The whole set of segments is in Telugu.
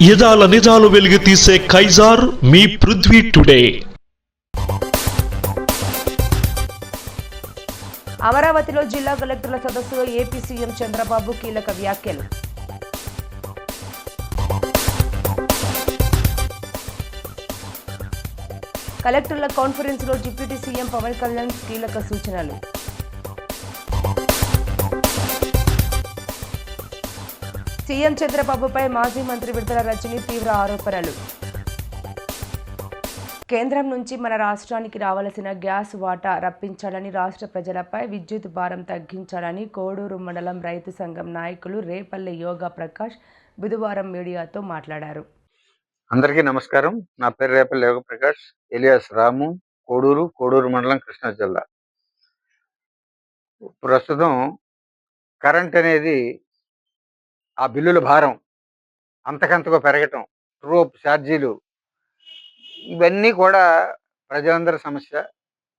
యదాల నిజాలు వెలికి తీసే కైజార్ మీ పృథ్వీ టుడే. అమరావతిలో జిల్లా కలెక్టర్ల సదస్సులో ఏపీ సీఎం చంద్రబాబు కీలక వ్యాఖ్యలు. కలెక్టర్ల కాన్ఫరెన్స్ లో డిప్యూటీ సీఎం పవన్ కళ్యాణ్ కీలక సూచనలు. సీఎం చంద్రబాబుపై మాజీ మంత్రి విడుదల రజని తీవ్ర ఆరోపణలు. కేంద్రం నుంచి మన రాష్ట్రానికి రావాల్సిన గ్యాస్ వాటా రప్పించాలని, రాష్ట్ర ప్రజలపై విద్యుత్ భారం తగ్గించాలని కోడూరు మండలం రైతు సంఘం నాయకులు రేపల్లె యోగా ప్రకాష్ బుధవారం మీడియాతో మాట్లాడారు. అందరికీ నమస్కారం. నా పేరు రేపల్లె యోగ ప్రకాష్, ఎలియాస్ రాము, కోడూరు మండలం, కృష్ణా జిల్లా. ప్రస్తుతం కరెంట్ అనేది ఆ బిల్లుల భారం అంతకంతగా పెరగటం, ట్రూప్ ఛార్జీలు, ఇవన్నీ కూడా ప్రజలందరి సమస్య,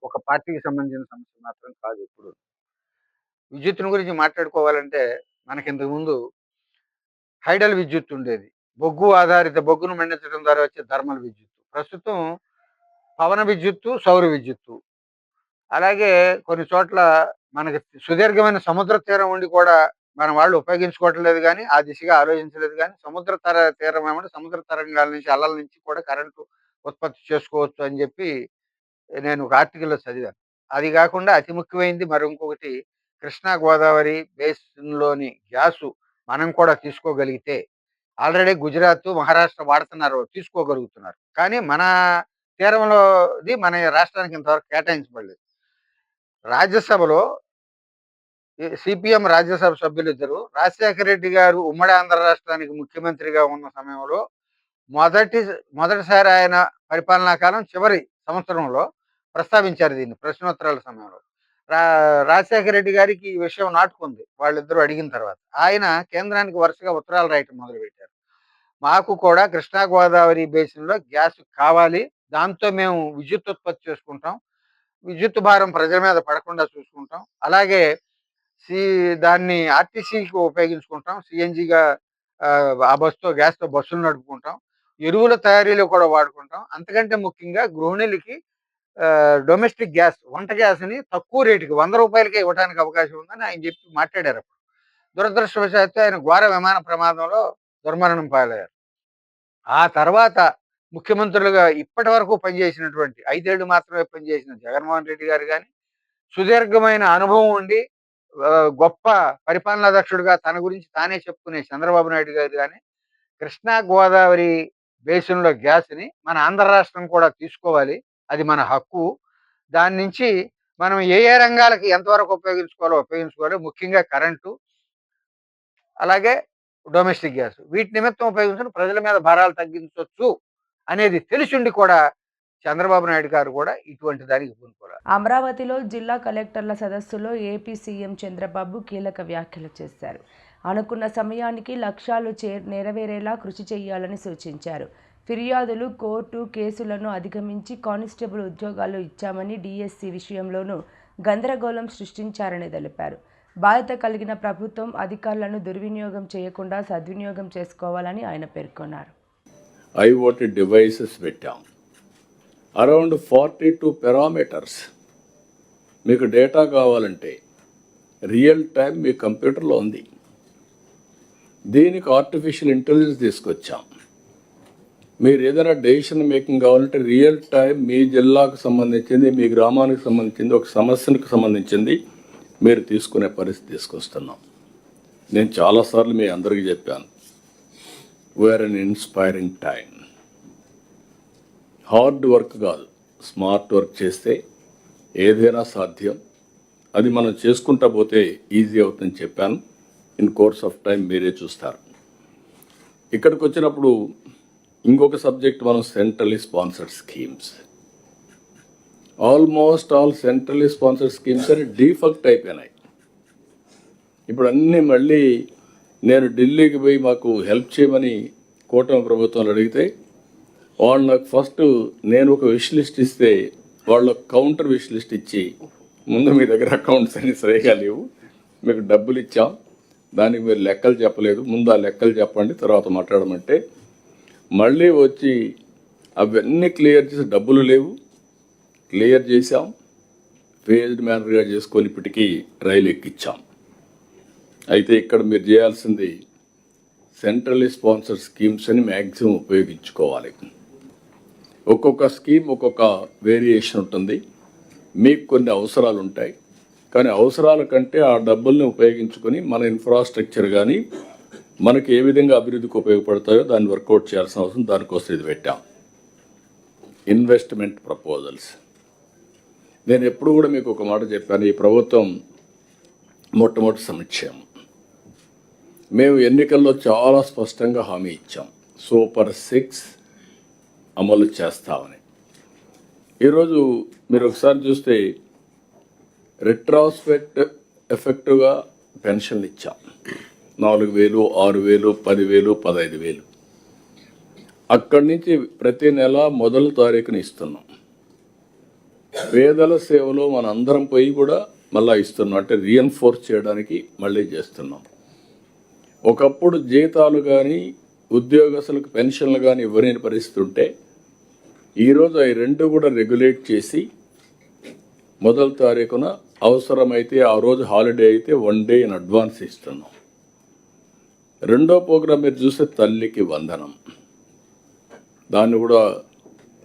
ఒక పార్టీకి సంబంధించిన సమస్య మాత్రం కాదు. ఇప్పుడు విద్యుత్తుని గురించి మాట్లాడుకోవాలంటే మనకి ఇంతకుముందు హైడల్ విద్యుత్ ఉండేది, బొగ్గును మండించడం ద్వారా వచ్చే థర్మల్ విద్యుత్తు. ప్రస్తుతం పవన విద్యుత్తు, సౌర విద్యుత్తు, అలాగే కొన్ని చోట్ల మనకి సుదీర్ఘమైన సముద్ర తీరం ఉండి కూడా మన వాళ్ళు ఉపయోగించుకోవట్లేదు, కానీ ఆ దిశగా ఆలోచించలేదు. కానీ తీరం ఏమంటే సముద్ర తరంగాల నుంచి, అలల నుంచి కూడా కరెంటు ఉత్పత్తి చేసుకోవచ్చు అని చెప్పి నేను ఒక ఆర్టికల్లో చదివాను. అది కాకుండా అతి ముఖ్యమైనది మరి ఇంకొకటి, కృష్ణా గోదావరి బేసిన్లోని గ్యాసు మనం కూడా తీసుకోగలిగితే, ఆల్రెడీ గుజరాత్, మహారాష్ట్ర వాడుతున్నారు, తీసుకోగలుగుతున్నారు. కానీ మన తీరంలోది మన రాష్ట్రానికి ఇంతవరకు కేటాయించబడలేదు. రాజ్యసభలో సిపిఎం రాజ్యసభ సభ్యులిద్దరు, రాజశేఖర రెడ్డి గారు ఉమ్మడి ఆంధ్ర రాష్ట్రానికి ముఖ్యమంత్రిగా ఉన్న సమయంలో మొదటిసారి ఆయన పరిపాలనా కాలం చివరి సంవత్సరంలో ప్రస్తావించారు దీన్ని ప్రశ్నోత్తరాల సమయంలో. రాజశేఖర రెడ్డి గారికి ఈ విషయం నాటుకుంది వాళ్ళిద్దరూ అడిగిన తర్వాత. ఆయన కేంద్రానికి వరుసగా ఉత్తరాలు రాయటం మొదలుపెట్టారు. మాకు కూడా కృష్ణా గోదావరి బేసిన్లో గ్యాస్ కావాలి, దాంతో మేము విద్యుత్ ఉత్పత్తి చేసుకుంటాం, విద్యుత్ భారం ప్రజల మీద పడకుండా చూసుకుంటాం, అలాగే దాన్ని ఆర్టీసీకి ఉపయోగించుకుంటాం, సిఎన్జిగా ఆ గ్యాస్తో బస్సులు నడుపుకుంటాం, ఎరువుల తయారీలో కూడా వాడుకుంటాం. అంతకంటే ముఖ్యంగా గృహిణులకి డొమెస్టిక్ గ్యాస్, వంట గ్యాస్ని తక్కువ రేటుకి 100 రూపాయలకే ఇవ్వడానికి అవకాశం ఉందని ఆయన చెప్పి మాట్లాడారు. అప్పుడు దురదృష్టవశాత్తు ఆయన ఘోర విమాన ప్రమాదంలో దుర్మరణం పాలయ్యారు. ఆ తర్వాత ముఖ్యమంత్రులుగా ఇప్పటి వరకు పనిచేసినటువంటి 5 ఏళ్ళు మాత్రమే పనిచేసిన జగన్మోహన్ రెడ్డి గారు కానీ, సుదీర్ఘమైన అనుభవం ఉండి గొప్ప పరిపాలనా దక్షుడుగా తన గురించి తానే చెప్పుకునే చంద్రబాబు నాయుడు గారు కానీ, కృష్ణా గోదావరి బేసిన్లో గ్యాస్ని మన ఆంధ్ర రాష్ట్రం కూడా తీసుకోవాలి, అది మన హక్కు, దాని నుంచి మనం ఏ రంగాలకి ఎంతవరకు ఉపయోగించుకోవాలి, ముఖ్యంగా కరెంటు, అలాగే డొమెస్టిక్ గ్యాస్, వీటి నిమిత్తం ఉపయోగించుకుని ప్రజల మీద భారాలు తగ్గించవచ్చు అనేది తెలిసిండి కూడా చంద్రబాబు నాయుడు గారు కూడా ఇటువంటి దానికి పూనుకోవాలి. అమరావతిలో జిల్లా కలెక్టర్ల సదస్సులో ఏపీ సీఎం చంద్రబాబు కీలక వ్యాఖ్యలు చేశారు. అనుకున్న సమయానికి లక్ష్యాలు నెరవేరేలా కృషి చేయాలని సూచించారు. ఫిర్యాదులు, కోర్టు కేసులను అధిగమించి కానిస్టేబుల్ ఉద్యోగాలు ఇచ్చామని, డిఎస్సి విషయంలోనూ గందరగోళం సృష్టించారని తెలిపారు. బాధ్యత కలిగిన ప్రభుత్వం అధికారులను దుర్వినియోగం చేయకుండా సద్వినియోగం చేసుకోవాలని ఆయన పేర్కొన్నారు. IoT డివైసెస్ పెట్టాం, అరౌండ్ 42 పారామీటర్స్. మీకు డేటా కావాలంటే రియల్ టైం మీ కంప్యూటర్లో ఉంది. దీనికి ఆర్టిఫిషియల్ ఇంటెలిజెన్స్ తీసుకొచ్చాం. మీరు ఏదైనా డెసిషన్ మేకింగ్ కావాలంటే రియల్ టైం మీ జిల్లాకు సంబంధించింది, మీ గ్రామానికి సంబంధించింది, ఒక సమస్యకు సంబంధించింది మీరు తీసుకునే పరిస్థితి తీసుకొస్తున్నాం. నేను చాలాసార్లు మీ అందరికీ చెప్పాను, we are an inspiring time. Hard work కాదు, స్మార్ట్ వర్క్ చేస్తే ఏదైనా సాధ్యం. అది మనం చేసుకుంటా పోతే ఈజీ అవుతుందని చెప్పాను. ఇన్ కోర్స్ ఆఫ్ టైం మీరే చూస్తారు. ఇక్కడికి వచ్చినప్పుడు ఇంకొక సబ్జెక్ట్, మనం centrally sponsored schemes. Almost all centrally sponsored schemes అని డిఫెక్ట్ అయిపోయినాయి. ఇప్పుడు అన్నీ మళ్ళీ నేను ఢిల్లీకి పోయి మాకు హెల్ప్ చేయమని కూటమి ప్రభుత్వాలు అడిగితే, వాళ్ళు నాకు ఫస్ట్ నేను ఒక విష్ లిస్ట్ ఇస్తే వాళ్ళు కౌంటర్ విష్ లిస్ట్ ఇచ్చి, ముందు మీ దగ్గర అకౌంట్స్ అన్ని సరిగా లేవు, మీకు డబ్బులు ఇచ్చాం, దానికి మీరు లెక్కలు చెప్పలేదు, ముందు ఆ లెక్కలు చెప్పండి తర్వాత మాట్లాడమంటే మళ్ళీ వచ్చి అవన్నీ క్లియర్ చేసి డబ్బులు లేవు, క్లియర్ చేశాం, ఫేజ్డ్ మేనర్గా చేసుకొని ఇప్పటికీ రైలు ఎక్కించాం. అయితే ఇక్కడ మీరు చేయాల్సింది సెంట్రల్లీ స్పాన్సర్ స్కీమ్స్ అని మ్యాక్సిమం ఉపయోగించుకోవాలి. ఒక్కొక్క స్కీమ్ ఒక్కొక్క వేరియేషన్ ఉంటుంది, మీకు కొన్ని అవసరాలు ఉంటాయి, కానీ అవసరాల కంటే ఆ డబ్బుల్ని ఉపయోగించుకొని మన ఇన్ఫ్రాస్ట్రక్చర్ కానీ మనకి ఏ విధంగా అభివృద్ధికి ఉపయోగపడతాయో దాన్ని వర్కౌట్ చేయాల్సిన అవసరం, దానికోసం ఇది పెట్టాం. Investment proposals. నేను ఎప్పుడు కూడా మీకు ఒక మాట చెప్పాను, ఈ ప్రభుత్వం మొట్టమొదటి సంక్షేమం. మేము ఎన్నికల్లో చాలా స్పష్టంగా హామీ ఇచ్చాం, సూపర్ 6 అమలు చేస్తామని. ఈరోజు మీరు ఒకసారి చూస్తే రెట్రాస్పెక్ట్ ఎఫెక్టివ్గా పెన్షన్లు ఇచ్చాం. 4,000, 6,000, 10,000, 15,000. అక్కడి నుంచి ప్రతి నెల మొదటి తారీఖున ఇస్తున్నాం. పేదల సేవలో మన అందరం పోయి కూడా మళ్ళీ ఇస్తున్నాం, అంటే రీఎన్ఫోర్స్ చేయడానికి మళ్ళీ చేస్తున్నాం. ఒకప్పుడు జీతాలు కానీ ఉద్యోగస్తులకు పెన్షన్లు కానీ ఇవ్వలేని పరిస్థితి ఉంటే ఈరోజు అవి రెండు కూడా రెగ్యులేట్ చేసి మొదటి తారీఖున అవసరమైతే ఆ రోజు హాలిడే అయితే 1 డే ఇన్ అడ్వాన్స్ ఇస్తున్నాం. రెండో ప్రోగ్రాం మీరు చూస్తే తల్లికి వందనం. దాన్ని కూడా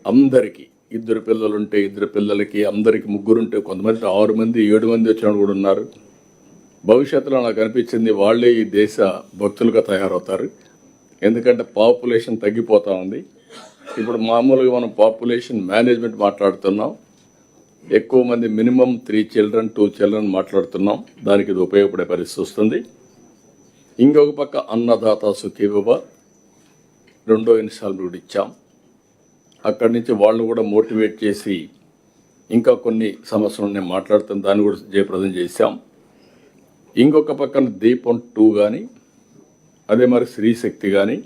అందరికీ, 2 పిల్లలుంటే 2 పిల్లలకి, అందరికి 3 ఉంటే కొంతమంది 6 మంది 7 మంది వచ్చిన కూడా ఉన్నారు. భవిష్యత్తులో నాకు అనిపించింది వాళ్ళే ఈ దేశ భక్తులుగా తయారవుతారు, ఎందుకంటే పాపులేషన్ తగ్గిపోతూ ఉంది. ఇప్పుడు మామూలుగా మనం పాపులేషన్ మేనేజ్మెంట్ మాట్లాడుతున్నాం, ఎక్కువ మంది మినిమం 3 children 2 children మాట్లాడుతున్నాం, దానికి ఇది ఉపయోగపడే పరిస్థితి వస్తుంది. ఇంకొక పక్క అన్నదాత సుఖీభవ 2వ ఇన్స్టాల్మెంట్ ఇచ్చాం. అక్కడి నుంచి వాళ్ళు కూడా మోటివేట్ చేసి ఇంకా కొన్ని సమస్యలు నేను మాట్లాడుతాను, దాన్ని కూడా జయప్రదం చేశాం. ఇంకొక పక్కన దీపం 2 కానీ, అదే మరి శ్రీశక్తి కానీ,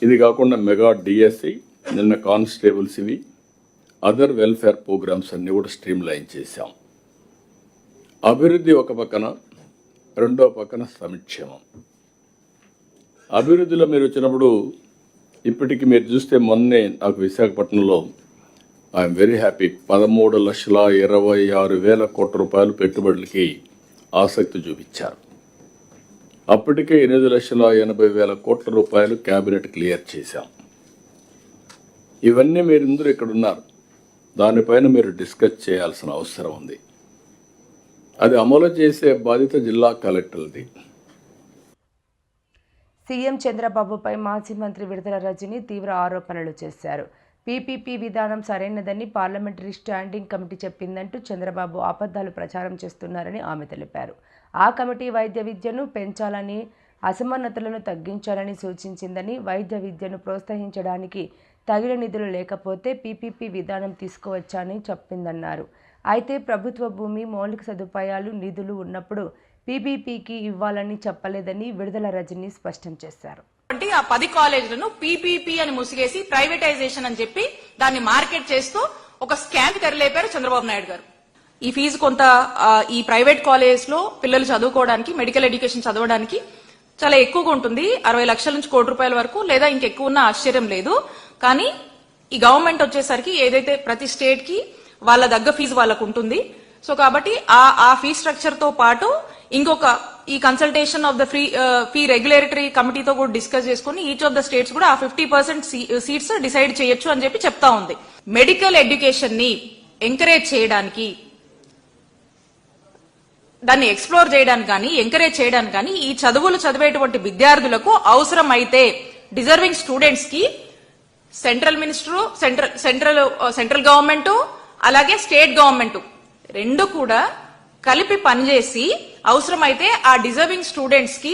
ఇది కాకుండా మెగా డిఎస్సి, నిన్న కానిస్టేబుల్స్, ఇవి అదర్ వెల్ఫేర్ ప్రోగ్రామ్స్ అన్నీ కూడా స్ట్రీమ్ లైన్ చేశాం. అభివృద్ధి ఒక పక్కన, రెండో పక్కన సంక్షేమం. అభివృద్ధిలో మీరు వచ్చినప్పుడు ఇప్పటికి మీరు చూస్తే మొన్నే నాకు విశాఖపట్నంలో ఐఎమ్ వెరీ హ్యాపీ 13,26,000 కోట్ల రూపాయలు పెట్టుబడులకి ఆసక్తి చూపించారు. అప్పటికే 8,80,000 కోట్ల రూపాయలు క్యాబినెట్ క్లియర్ చేశాం. ఇవన్నీ మీరు అందరూ ఇక్కడ ఉన్నారు, దానిపైన మీరు డిస్కస్ చేయాల్సిన అవసరం ఉంది. అది అమలు చేసే బాధ్యత జిల్లా కలెక్టర్ది. సీఎం చంద్రబాబుపై మాజీ మంత్రి విడుదల రజని తీవ్ర ఆరోపణలు చేశారు. పీపీపీ విధానం సరైనదని పార్లమెంటరీ స్టాండింగ్ కమిటీ చెప్పిందంటూ చంద్రబాబు అబద్ధాలు ప్రచారం చేస్తున్నారని ఆమె తెలిపారు. ఆ కమిటీ వైద్య విద్యను పెంచాలని, అసమానతలను తగ్గించాలని సూచించిందని, వైద్య విద్యను ప్రోత్సహించడానికి తగిన నిధులు లేకపోతే పీపీపీ విధానం తీసుకువచ్చానని చెప్పిందన్నారు. అయితే ప్రభుత్వ భూమి, మౌలిక సదుపాయాలు, నిధులు ఉన్నప్పుడు పీపీపీకి ఇవ్వాలని చెప్పలేదని విడుదల రజని స్పష్టం చేశారు. ఆ 10 కాలేజీలను పీపీపీ అని ముసిగేసి ప్రైవేటైజేషన్ అని చెప్పి దాన్ని మార్కెట్ చేస్తూ ఒక స్కామ్ తెరలేపారు చంద్రబాబు నాయుడు గారు. ఈ ఫీజు కొంత ఈ ప్రైవేట్ కాలేజ్ లో పిల్లలు చదువుకోవడానికి, మెడికల్ ఎడ్యుకేషన్ చదవడానికి చాలా ఎక్కువగా ఉంటుంది, 60 లక్షల నుంచి ₹1 కోటి వరకు, లేదా ఇంకెక్కువ ఉన్నా ఆశ్చర్యం లేదు. కానీ ఈ గవర్నమెంట్ వచ్చేసరికి ఏదైతే ప్రతి స్టేట్ కి వాళ్ళ దగ్గ ఫీజు వాళ్ళకు ఉంటుంది. సో కాబట్టి ఆ ఫీ స్ట్రక్చర్ తో పాటు ఇంకొక ఈ consultation of the fee regulatory కమిటీతో కూడా డిస్కస్ చేసుకుని ఈచ్ ఆఫ్ ద స్టేట్స్ కూడా ఆ 50% సీట్స్ డిసైడ్ చేయొచ్చు అని చెప్పి చెప్తా ఉంది. మెడికల్ ఎడ్యుకేషన్ ని ఎంకరేజ్ చేయడానికి, దాన్ని ఎక్స్ప్లోర్ చేయడానికి కానీ ఎంకరేజ్ చేయడానికి కానీ ఈ చదువులు చదివేటువంటి విద్యార్థులకు అవసరమైతే డిజర్వింగ్ స్టూడెంట్స్ కి సెంట్రల్ గవర్నమెంట్ అలాగే స్టేట్ గవర్నమెంట్ రెండు కూడా కలిపి పనిచేసి అవసరమైతే ఆ డిజర్వింగ్ స్టూడెంట్స్ కి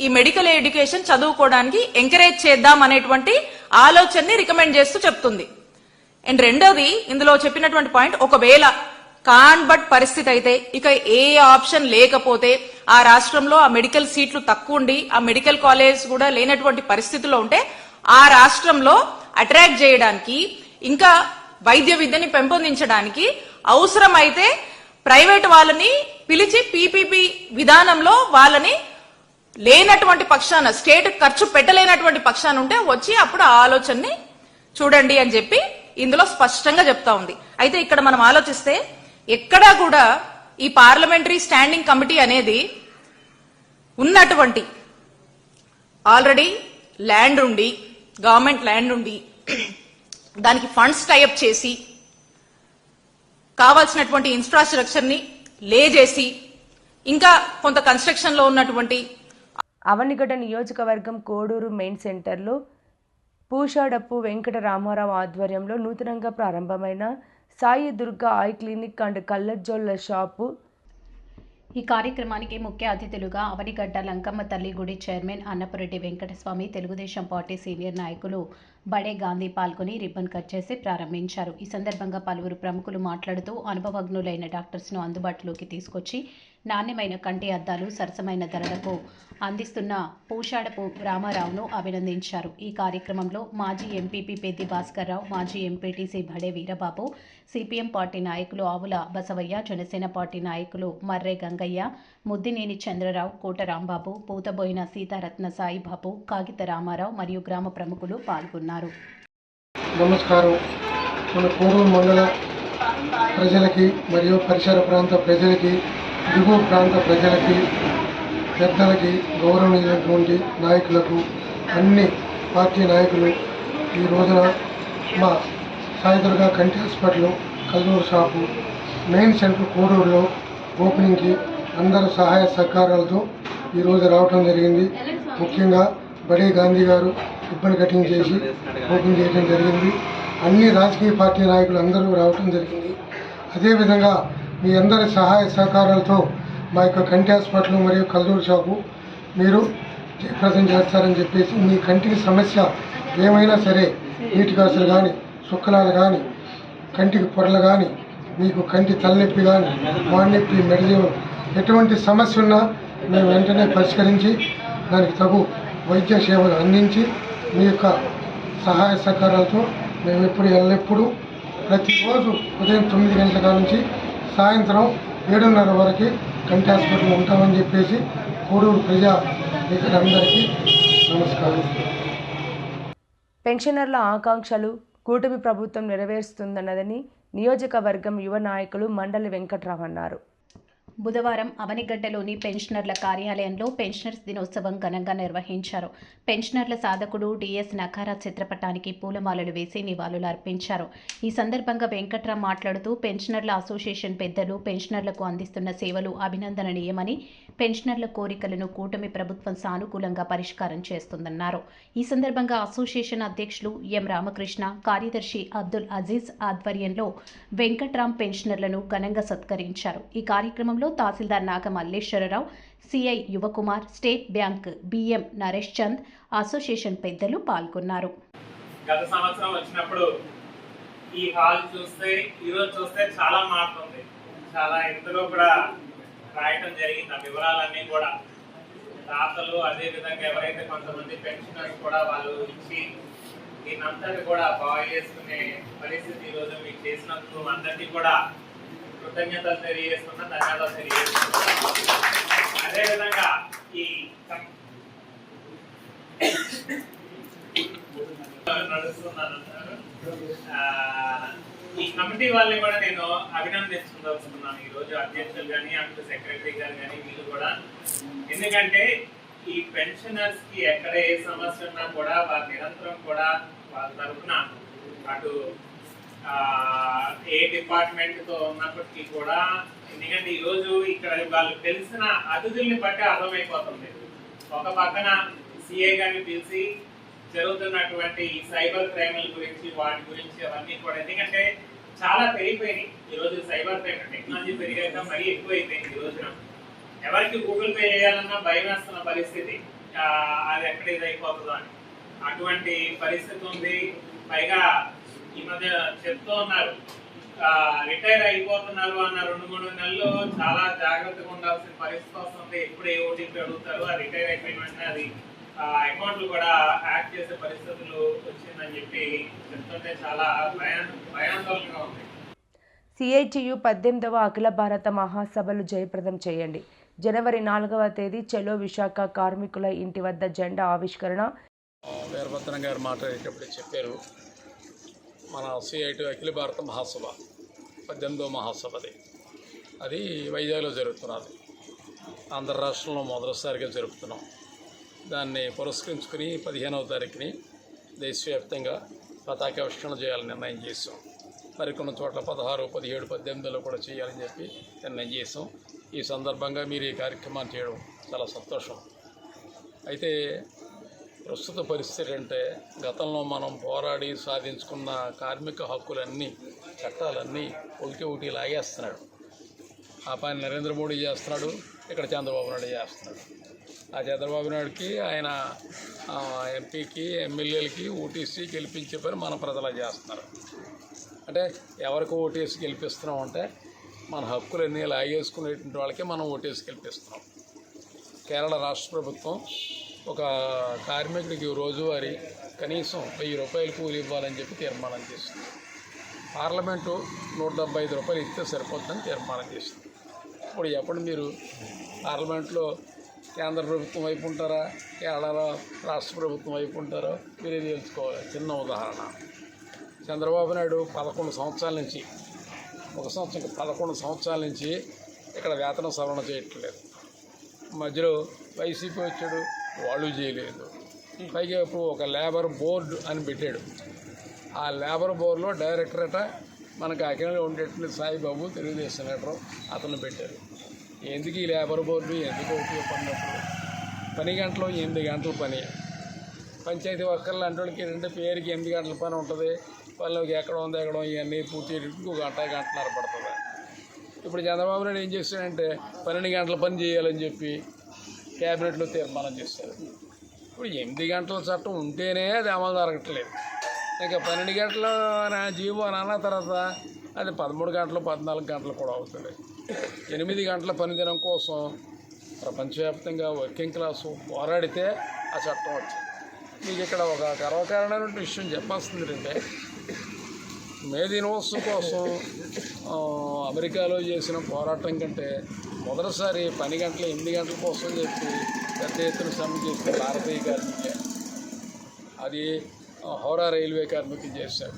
ఈ మెడికల్ ఎడ్యుకేషన్ చదువుకోవడానికి ఎంకరేజ్ చేద్దాం అనేటువంటి ఆలోచనని రికమెండ్ చేస్తూ చెప్తుంది. అండ్ రెండోది ఇందులో చెప్పినటువంటి పాయింట్, ఒకవేళ బట్ పరిస్థితి అయితే ఇక ఏ ఆప్షన్ లేకపోతే ఆ రాష్ట్రంలో ఆ మెడికల్ సీట్లు తక్కువ ఉండి ఆ మెడికల్ కాలేజ్ కూడా లేనటువంటి పరిస్థితిలో ఉంటే ఆ రాష్ట్రంలో అట్రాక్ట్ చేయడానికి, ఇంకా వైద్య విద్యని పెంపొందించడానికి అవసరమైతే ప్రైవేట్ వాళ్ళని పిలిచి పీపీపీ విధానంలో వాళ్ళని లేనటువంటి పక్షాన, స్టేట్ ఖర్చు పెట్టలేనటువంటి పక్షాన ఉంటే వచ్చి అప్పుడు ఆ ఆలోచనని చూడండి అని చెప్పి ఇందులో స్పష్టంగా చెప్తా ఉంది. అయితే ఇక్కడ మనం ఆలోచిస్తే ఎక్కడా కూడా ఈ పార్లమెంటరీ స్టాండింగ్ కమిటీ అనేది ఉన్నటువంటి ఆల్రెడీ ల్యాండ్ ఉండి, గవర్నమెంట్ ల్యాండ్ ఉండి, దానికి ఫండ్స్ టైఅప్ చేసి కావాల్సినటువంటి ఇన్ఫ్రాస్ట్రక్చర్ ని లే చేసి ఇంకా కొంత కన్స్ట్రక్షన్ లో ఉన్నటువంటి అవనిగడ్డ నియోజకవర్గం కోడూరు మెయిన్ సెంటర్లో పూషాడప్పు వెంకట రామారావు ఆధ్వర్యంలో నూతనంగా ప్రారంభమైన Sai Durga eye clinic and కళ్ళజోళ్ల షాపు. ఈ కార్యక్రమానికి ముఖ్య అతిథులుగా అవనిగడ్డ లంకమ్మ తల్లి గుడి chairman Annapureddy Venkataswamy, Telugu Desam party senior నాయకులు బడే గాంధీ పాల్గొని రిబ్బన్ కట్ చేసి ప్రారంభించారు. ఈ సందర్భంగా పలువురు ప్రముఖులు మాట్లాడుతూ అనుభవజ్ఞులైన డాక్టర్స్ను అందుబాటులోకి తీసుకొచ్చి నాణ్యమైన కంటి అద్దాలు సరసమైన ధరలకు అందిస్తున్న పూషాడపు రామారావును అభినందించారు. ఈ కార్యక్రమంలో మాజీ ఎంపీపీ పెద్ది భాస్కర్ రావు, మాజీ MPTC Bade Veerababu, CPM party నాయకులు ఆవుల బసవయ్య, జనసేన పార్టీ నాయకులు మర్రే గంగయ్య, ముద్దినేని చంద్రరావు, కోట రాంబాబు, పూతబోయిన సీతారత్న సాయిబాబు, కాగిత రామారావు మరియు గ్రామ ప్రముఖులు పాల్గొన్నారు. నమస్కారం. మన కోడూరు మండల ప్రజలకి మరియు పరిసర ప్రాంత ప్రజలకి, దిగువ ప్రాంత ప్రజలకి, పెద్దలకి, గౌరవనీయులైనటువంటి నాయకులకు, అన్ని పార్టీ నాయకులు ఈ రోజున మా సాయి దుర్గా కంటి హాస్పిటల్ కల్లూరు షాపు మెయిన్ సెంటర్ కోడూరులో ఓపెనింగ్కి అందరూ సహాయ సహకారాలతో ఈరోజు రావటం జరిగింది. ముఖ్యంగా బడే గాంధీ గారు రిబ్బన్ కటింగ్ చేసి ఓపెన్ చేయడం జరిగింది. అన్ని రాజకీయ పార్టీ నాయకులు అందరూ రావటం జరిగింది. అదేవిధంగా మీ అందరి సహాయ సహకారాలతో మా యొక్క కంటి హాస్పిటల్ మరియు కల్లూరు షాపు మీరు జయప్రదం చేస్తారని చెప్పేసి, మీ కంటికి సమస్య ఏమైనా సరే, నీటి కాసులు కానీ, సుక్కలాలు కానీ, కంటికి పొరలు కానీ, మీకు కంటి తలనొప్పి కానీ, వాడినొప్పి, మెడజీవం, ఎటువంటి సమస్య ఉన్నా మేము వెంటనే పరిష్కరించి దానికి తగు వైద్య సేవలు అందించి మీ యొక్క సహాయ సహకారాలతో మేము ఎల్లప్పుడూ ప్రతిరోజు ఉదయం 9 గంటల నుంచి సాయంత్రం 7:30 వరకు కంటి హాస్పిటల్ ఉంటామని చెప్పేసి కోడూరు ప్రజా అందరికీ నమస్కారం. పెన్షనర్ల ఆకాంక్షలు కూటమి ప్రభుత్వం నెరవేరుస్తుందన్నదని నియోజకవర్గం యువ నాయకులు మండలి వెంకట్రావు అన్నారు. బుధవారం అవనిగడ్డలోని పెన్షనర్ల కార్యాలయంలో పెన్షనర్స్ దినోత్సవం ఘనంగా నిర్వహించారు. పెన్షనర్ల సాధకుడు డిఎస్ నకారా చిత్రపటానికి పూలమాలలు వేసి నివాళులు అర్పించారు. ఈ సందర్భంగా వెంకట్రావు మాట్లాడుతూ పెన్షనర్ల అసోసియేషన్ పెద్దలు పెన్షనర్లకు అందిస్తున్న సేవలు అభినందనీయమని, పెన్షనర్ల కోరికలను కూటమి ప్రభుత్వం సానుకూలంగా పరిష్కారం చేస్తుందన్నారు. ఈ సందర్భంగా అసోసియేషన్ అధ్యక్షులు ఎం రామకృష్ణ, కార్యదర్శి అబ్దుల్ అజీజ్ ఆధ్వర్యంలో వెంకట్రామ్ పెన్షనర్లను ఘనంగా సత్కరించారు. ఈ కార్యక్రమంలో tahsildar Naga Malleswararao, CI Yuvakumar, state bank BM Naresh Chand, association పెద్దలు పాల్గొన్నారు. గత సంవత్సరం వచ్చినప్పుడు ఈ హాల్ చూస్తే, ఈరోజు చూస్తే చాలా మారుతుంది. చాలా ఇందులో కూడా రాయటం జరిగింది. ఆ వివరాలన్నీ కూడా దాతలు, అదే విధంగా ఎవరైతే కొంతమంది పెన్షనర్స్ కూడా వాళ్ళు ఇచ్చి దీనంతటి కూడా బాగు చేసుకునే పరిస్థితి ఈరోజు మీకు చేసినందుకు అందరికీ కూడా కృతజ్ఞతలు తెలియజేస్తున్నా, ధన్యవాదాలు తెలియజేస్తున్నా. అదేవిధంగా ఈ నడుస్తున్నాను ఈ కమిటీ వాళ్ళని కూడా నేను అభినందించదలుచుకున్నాను ఈ రోజు, అధ్యక్షులు కానీ, అటు సెక్రటరీ గారు కానీ, వీళ్ళు కూడా. ఎందుకంటే ఈ పెన్షనర్స్ కి ఎక్కడ ఏ సమస్య ఉన్నా కూడా వారు నిరంతరం కూడా వాళ్ళ తరఫున అటు ఏ డిపార్ట్మెంట్ తో ఉన్నప్పటికీ కూడా, ఎందుకంటే ఈ రోజు ఇక్కడ వాళ్ళు తెలిసిన అతిథుల్ని బట్టి అర్థమైపోతుంది. ఒక పక్కన సిఐ గారిని పిలిచి జరుగుతున్నటువంటి సైబర్ క్రైమ్ల గురించి, వాటి గురించి అవన్నీ కూడా, ఎందుకంటే చాలా పెరిగిపోయినాయి ఈ రోజు. సైబర్ క్రైమ్ టెక్నాలజీ పెరిగాక మరీ ఎక్కువైపోయింది. ఈ రోజున ఎవరికి గూగుల్ పే చేయాలన్నా భయం వేస్తున్న పరిస్థితి, అది ఎక్కడ ఇదైపోతుందో అని. అటువంటి పరిస్థితి ఉంది. పైగా ఈ మధ్య చెప్తూ ఉన్నారు, రిటైర్ అయిపోతున్నారు అన్న 2-3 నెలలు చాలా జాగ్రత్తగా ఉండాల్సిన పరిస్థితి వస్తుంది. ఎప్పుడు ఏ ఓటీపీ అడుగుతారు, ఆ రిటైర్ అయిపోయిన వెంటనే అది అకౌంట్లు కూడా హ్యాక్ చేసే పరిస్థితులు వచ్చిందని చెప్పి చెప్తుంటే చాలా భయాందోళనగా ఉంది. సిఐటియు 18వ అఖిల భారత మహాసభలు జయప్రదం చేయండి. జనవరి 4వ తేదీ చలో విశాఖ కార్మికుల ఇంటి వద్ద జెండా ఆవిష్కరణ. వీరభద్రం గారు మాట్లాడేటప్పుడు చెప్పారు, మన సిఐటి అఖిల భారత మహాసభ 18వ మహాసభది అది వైజాగ్లో జరుగుతున్నది. ఆంధ్ర రాష్ట్రంలో మొదటిసారిగా జరుపుతున్నాం. దాన్ని పురస్కరించుకుని 15వ తారీఖుని దేశవ్యాప్తంగా పతాకావిష్కరణ చేయాలని నిర్ణయం చేసాం. మరికొన్ని చోట్ల 16, 17, 18లో కూడా చేయాలని చెప్పి నిర్ణయం చేసాం. ఈ సందర్భంగా మీరు ఈ కార్యక్రమాన్ని చేయడం చాలా సంతోషం. అయితే ప్రస్తుత పరిస్థితి అంటే గతంలో మనం పోరాడి సాధించుకున్న కార్మిక హక్కులన్నీ, చట్టాలన్నీ ఒకటి లాగేస్తున్నాడు. ఆ పని నరేంద్ర మోడీ చేస్తున్నాడు, ఇక్కడ చంద్రబాబు నాయుడు చేస్తున్నాడు. ఆ చంద్రబాబు నాయుడుకి ఆయన ఎంపీకి, ఎమ్మెల్యేలకి ఓటీసీ గెలిపించే పని మన ప్రజలు చేస్తున్నారు. అంటే ఎవరికి ఓటేసి గెలిపిస్తున్నాం అంటే మన హక్కులన్నీ లాగేసుకునేటువంటి వాళ్ళకి మనం ఓటేసి గెలిపిస్తున్నాం. కేరళ రాష్ట్ర ప్రభుత్వం ఒక కార్మికుడికి రోజువారీ కనీసం 1000 రూపాయలు కూలి ఇవ్వాలని చెప్పి తీర్మానం చేసింది. పార్లమెంటు 175 రూపాయలు ఇస్తే సరిపోతుందని తీర్మానం చేసింది. ఇప్పుడు ఎప్పుడు మీరు పార్లమెంట్లో కేంద్ర ప్రభుత్వం వైపు ఉంటారా, కేరళలో రాష్ట్ర ప్రభుత్వం వైపు ఉంటారో మీరే తెలుసుకోవాలి. చిన్న ఉదాహరణ, చంద్రబాబు నాయుడు 11 సంవత్సరాల నుంచి, ఒక సంవత్సరం 11 సంవత్సరాల నుంచి ఇక్కడ వేతన సవరణ చేయట్లేదు. మధ్యలో వైసీపీ వచ్చాడు, వాళ్ళు చేయలేదు. పైగా ఇప్పుడు ఒక లేబర్ బోర్డు అని పెట్టాడు. ఆ లేబర్ బోర్డులో డైరెక్టరేట మనకు అఖిలలో ఉండేటువంటి సాయిబాబు తెలుగుదేశం లీడరు అతను పెట్టారు. ఎందుకు ఈ లేబర్ బోర్డు ఎందుకు ఉపయోగపడినప్పుడు? పని గంటలు 8 గంటల పని. పంచాయతీ వర్కర్లు అంటే వాళ్ళకి రెండు పేరుకి 8 గంటల పని ఉంటుంది. వాళ్ళకి ఎక్కడం ఇవన్నీ పూర్తి ఇంకో గంటన్నర పడుతుంది. ఇప్పుడు చంద్రబాబు నాయుడు ఏం చేశాడంటే 12 గంటల పని చేయాలని చెప్పి క్యాబినెట్లో తీర్మానం చేశారు. ఇప్పుడు 8 గంటల చట్టం ఉంటేనే అది అమలు జరగట్లేదు. ఇంకా 12 గంటల జీవో అన్న తర్వాత అది 13 గంటలు, 14 గంటలు కూడా అవుతుంది. 8 గంటల పనిదినం కోసం ప్రపంచవ్యాప్తంగా వర్కింగ్ క్లాసు పోరాడితే ఆ చట్టం వచ్చింది. మీకు ఇక్కడ ఒక గర్వకారణమైన విషయం చెప్పాల్సింది అంటే, మే దినోత్సవం కోసం అమెరికాలో చేసిన పోరాటం కంటే మొదటిసారి 10 గంటల 8 గంటల కోసం చెప్పి పెద్ద ఎత్తున సమ్మె చేసిన భారతీయ కార్మికులే. అది హౌరా రైల్వే కార్మికులు చేశారు.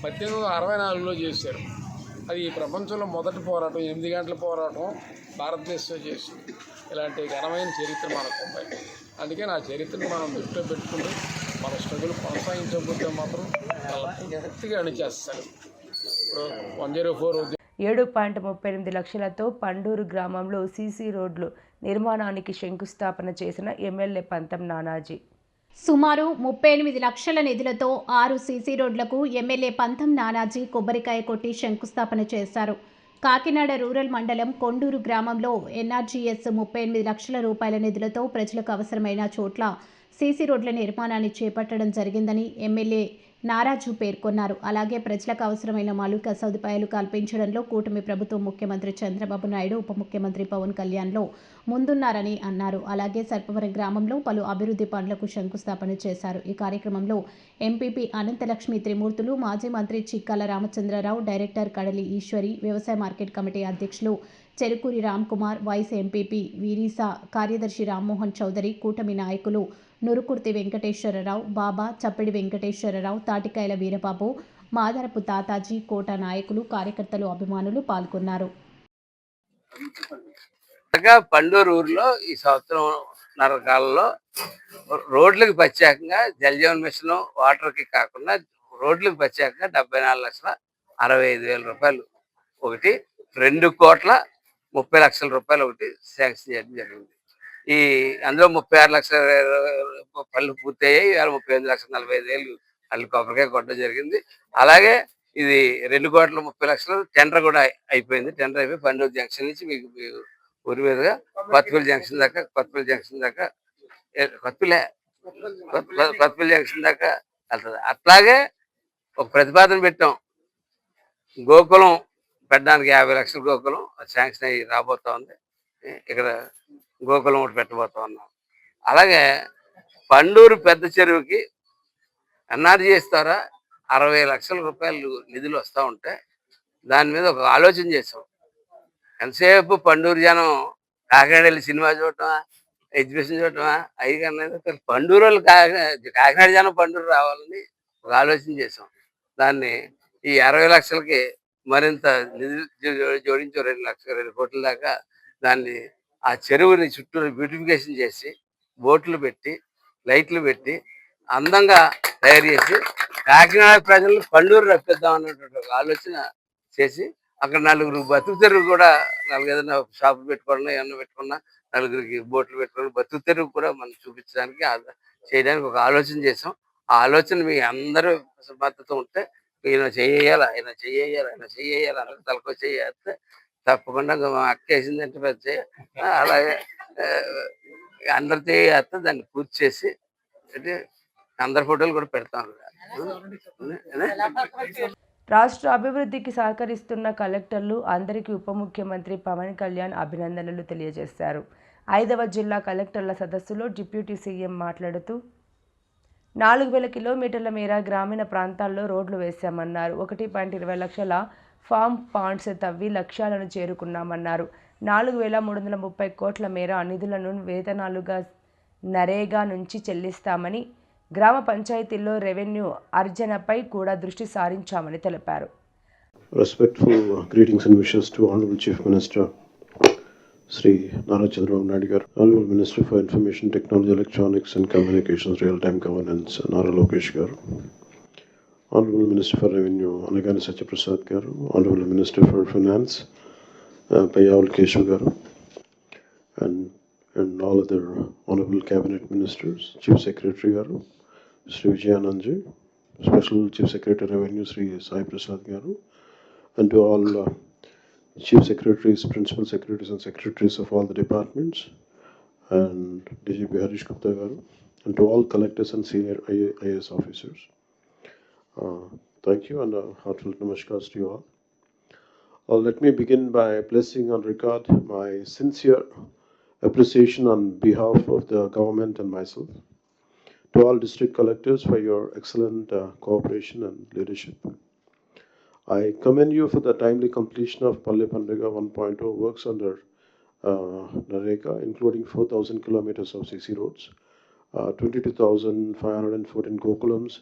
1864లో చేశారు. అది ఈ ప్రపంచంలో మొదటి పోరాటం, 8 గంటల పోరాటం భారతదేశంలో చేసింది. ఇలాంటి ఘనమైన చరిత్ర మనకు ఉన్నాయి. అందుకే నా చరిత్రను మనం దృష్టిలో పెట్టుకుని మన స్ట్రగుల్ కొనసాగించకపోతే మాత్రం చాలా పూర్తిగా అణిచేస్తారు. ఇప్పుడు 104 7.38 లక్షలతో పండూరు గ్రామంలో సీసీ రోడ్లు నిర్మాణానికి శంకుస్థాపన చేసిన ఎమ్మెల్యే పంతం నానాజీ. సుమారు 38 లక్షల నిధులతో 6 సీసీ రోడ్లకు ఎమ్మెల్యే పంతం నానాజీ కొబ్బరికాయ కొట్టి శంకుస్థాపన చేశారు. కాకినాడ రూరల్ మండలం కొండూరు గ్రామంలో ఎన్ఆర్జీఎస్ 38 లక్షల రూపాయల నిధులతో ప్రజలకు అవసరమైన చోట్ల సీసీ రోడ్ల నిర్మాణాన్ని చేపట్టడం జరిగిందని ఎమ్మెల్యే నారాజు పేర్కొన్నారు. అలాగే ప్రజలకు అవసరమైన మౌలిక సదుపాయాలు కల్పించడంలో కూటమి ప్రభుత్వం ముఖ్యమంత్రి చంద్రబాబు నాయుడు, ఉప ముఖ్యమంత్రి పవన్ కళ్యాణ్లో ముందున్నారని అన్నారు. అలాగే సర్పవరం గ్రామంలో పలు అభివృద్ధి పనులకు శంకుస్థాపన చేశారు. ఈ కార్యక్రమంలో ఎంపీపీ అనంతలక్ష్మి త్రిమూర్తులు, మాజీ మంత్రి చిక్కాల రామచంద్రరావు, డైరెక్టర్ కడలి ఈశ్వరి, వ్యవసాయ మార్కెట్ కమిటీ అధ్యక్షులు చెరుకూరి రామ్ కుమార్, వైస్ ఎంపీపీ వీరీసా, కార్యదర్శి రామ్మోహన్ చౌదరి, కూటమి నాయకులు నురుకుర్తి వెంకటేశ్వరరావు, బాబా, చప్పిడి వెంకటేశ్వరరావు, తాటికాయల వీరబాబు, మాదరపు తాతాజీ, కోట నాయకులు, కార్యకర్తలు, అభిమానులు పాల్గొన్నారు. పండూరు ఊరిలో ఈ సంవత్సరం నరకాలలో రోడ్లకు ప్రత్యేకంగా జలజీవన్ మిషన్ వాటర్కి కాకుండా రోడ్లకు ప్రత్యేకంగా 74,65,000 రూపాయలు ఒకటి, 2,30,00,000 రూపాయలు ఒకటి శాంక్షన్ చేయడం జరిగింది. అందులో 36,00,000 పనులు పూర్తయ్యాయి. 35,40,000 పళ్ళు కొబ్బరికాయ కొట్టడం జరిగింది. అలాగే ఇది 2,30,00,000 టెండర్ కూడా అయిపోయింది. టెండర్ అయిపోయి పండూరు జంక్షన్ నుంచి మీకు ఊరి మీదుగా కొత్తపల్లి జంక్షన్ దాకా కొత్తపల్లి జంక్షన్ దాకా వెళ్తుంది. అట్లాగే ఒక ప్రతిపాదన పెట్టాం, గోకులం పెట్టడానికి 50 లక్షల గోకులం శాంక్షన్ అయ్యి రాబోతా ఉంది. ఇక్కడ గోకులం ఒకటి పెట్టబోతా ఉన్నాం. అలాగే పండూరు పెద్ద చెరువుకి ఎన్ఆర్జీఎస్ ద్వారా 60 లక్షల రూపాయలు నిధులు వస్తూ ఉంటే దాని మీద ఒక ఆలోచన చేసాం. ఎంతసేపు పండూరు జనం కాకినాడ వెళ్ళి సినిమా చూడటమా, ఎగ్జిబిషన్ చూడటమా, అవి కన్నా పండూరు వాళ్ళు కాకినాడ జనం పండూరు రావాలని ఒక ఆలోచన చేసాం. దాన్ని ఈ 60 లక్షలకి మరింత నిధులు జోడించి 2 కోట్ల దాకా దాన్ని ఆ చెరువుని చుట్టూ బ్యూటిఫికేషన్ చేసి బోట్లు పెట్టి లైట్లు పెట్టి అందంగా తయారు చేసి కాకినాడ ప్రజలు పండూరు రప్పిద్దాం అన్నటువంటి ఒక ఆలోచన చేసి అక్కడ 4 బతుకు తెరువు కూడా ఏదైనా షాపులు పెట్టుకోవాలన్నా ఏమన్నా పెట్టుకున్నా 4 బోట్లు పెట్టుకుని బతుకు తెరువు కూడా మనం చూపించడానికి చేయడానికి ఒక ఆలోచన చేసాం. ఆ ఆలోచన మీ అందరూ మద్దతు ఉంటే ఈయన చెయ్యాలా అందరూ తలకో చేస్తే తప్పకుండా మా అక్క వేసిందంటే పెద్ద అలాగే అందరు చేస్తే దాన్ని పూర్తి చేసి అంటే అందరి ఫోటోలు కూడా పెడతాం. రాష్ట్ర అభివృద్ధికి సహకరిస్తున్న కలెక్టర్లు అందరికీ ఉప ముఖ్యమంత్రి పవన్ కళ్యాణ్ అభినందనలు తెలియజేశారు. 5వ జిల్లా కలెక్టర్ల సదస్సులో డిప్యూటీ సీఎం మాట్లాడుతూ 4000 కిలోమీటర్ల మేర గ్రామీణ ప్రాంతాల్లో రోడ్లు వేశామన్నారు. 1.20 లక్షల ఫామ్ పాండ్స్ తవ్వి లక్ష్యాలను చేరుకున్నామన్నారు. 4330 కోట్ల మేర నిధులను వేతనాలుగా నరేగా నుంచి చెల్లిస్తామని, గ్రామ పంచాయతీల్లో రెవెన్యూ ఆర్జనపై కూడా దృష్టి సారించామని తెలిపారు. Respectful greetings and wishes to Honorable Chief Minister Sri Nara Chandrababu Naidu Garu, Honorable Minister for Information Technology, Electronics and Communications, Real-Time Governance Nara Lokesh Garu, Honorable Minister for Revenue Anagani Satyaprasad Garu, Honorable Minister for Finance Payyavul Keshav Garu, and all other Honorable Cabinet Ministers, Chief Secretary Garu, Sri Vijayanandji, Special Chief Secretary Revenue Sri Sai Prasad Garu, and to all Chief Secretaries, Principal Secretaries and Secretaries of all the departments, and DGP Harish Gupta Garu, and to all collectors and senior IAS officers. Thank you and heartfelt namaskars to you all. Let me begin by placing on record my sincere appreciation on behalf of the government and myself to all district collectors for your excellent cooperation and leadership. I commend you for the timely completion of Palle Pandaga 1.0 works under Narega, including 4,000 kilometers of CC roads, 22,514 Gokulams,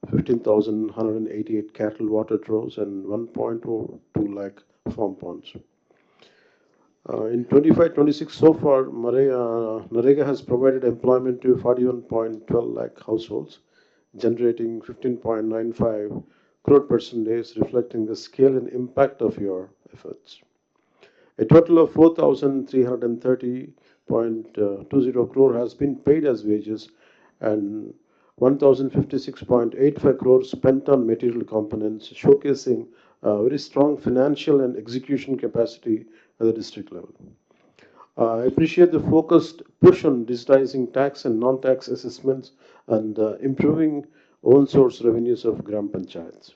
15,188 cattle water troughs, and 1.02 lakh farm ponds. In 25-26 so far, Narega has provided employment to 41.12 lakh households, generating 15.95 crore person days, reflecting the scale and impact of your efforts. A total of 4,330.20 crore has been paid as wages and 1,056.85 crore spent on material components, showcasing very strong financial and execution capacity at the district level. I appreciate the focused push on digitizing tax and non-tax assessments and improving own source revenues of Gram Panchayats.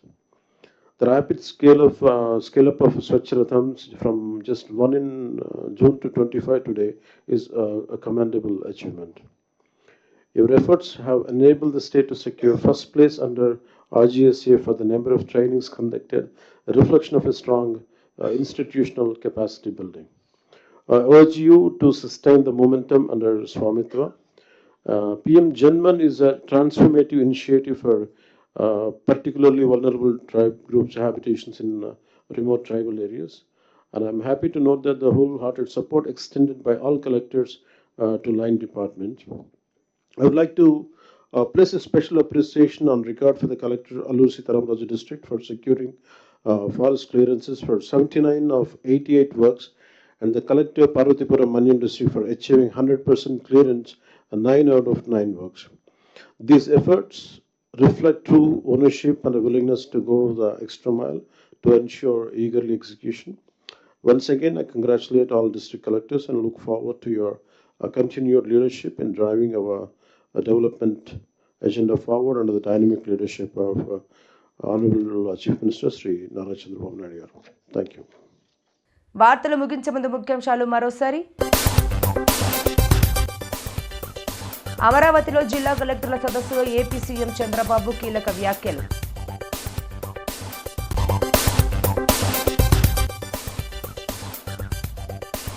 The rapid scale up of Swachh Rathams from just 1 in June to 25 today is a commendable achievement. Your efforts have enabled the state to secure first place under RGSA for the number of trainings conducted, a reflection of a strong institutional capacity building. I urge you to sustain the momentum under Swamitva. PM Janman is a transformative initiative for particularly vulnerable tribe groups' habitations in remote tribal areas. And I'm happy to note that the wholehearted support extended by all collectors to line departments. I would like to place a special appreciation on record for the collector Allur Sitaramraju district for securing forest clearances for 79 of 88 works, and the collector Parvatipuram Manyam district for achieving 100% clearance and 9 out of 9 works. These efforts reflect true ownership and a willingness to go the extra mile to ensure eagerly execution. Once again, I congratulate all district collectors and look forward to your continued leadership in driving our development agenda forward under the dynamic leadership of Honorable Chief Minister Sri Nara Chandrababu Naidu Garu. Thank you. వార్తలు ముగించే ముందు ముఖ్యాంశాలు మరోసారి. అమరావతిలో జిల్లా కలెక్టర్ల సదస్సులో ఏపీ సీఎం చంద్రబాబు కీలక వ్యాఖ్యలు.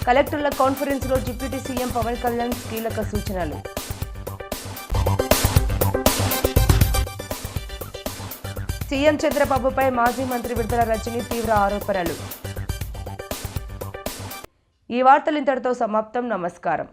కలెక్టర్ల కాన్ఫరెన్స్లో డిప్యూటీ సీఎం పవన్ కళ్యాణ్ కీలక సూచనలు. సీఎం చంద్రబాబుపై మాజీ మంత్రి విడుదల రజని తీవ్ర ఆరోపణలు. ఈ వార్తలు ఇంతటితో సమాప్తం. నమస్కారం.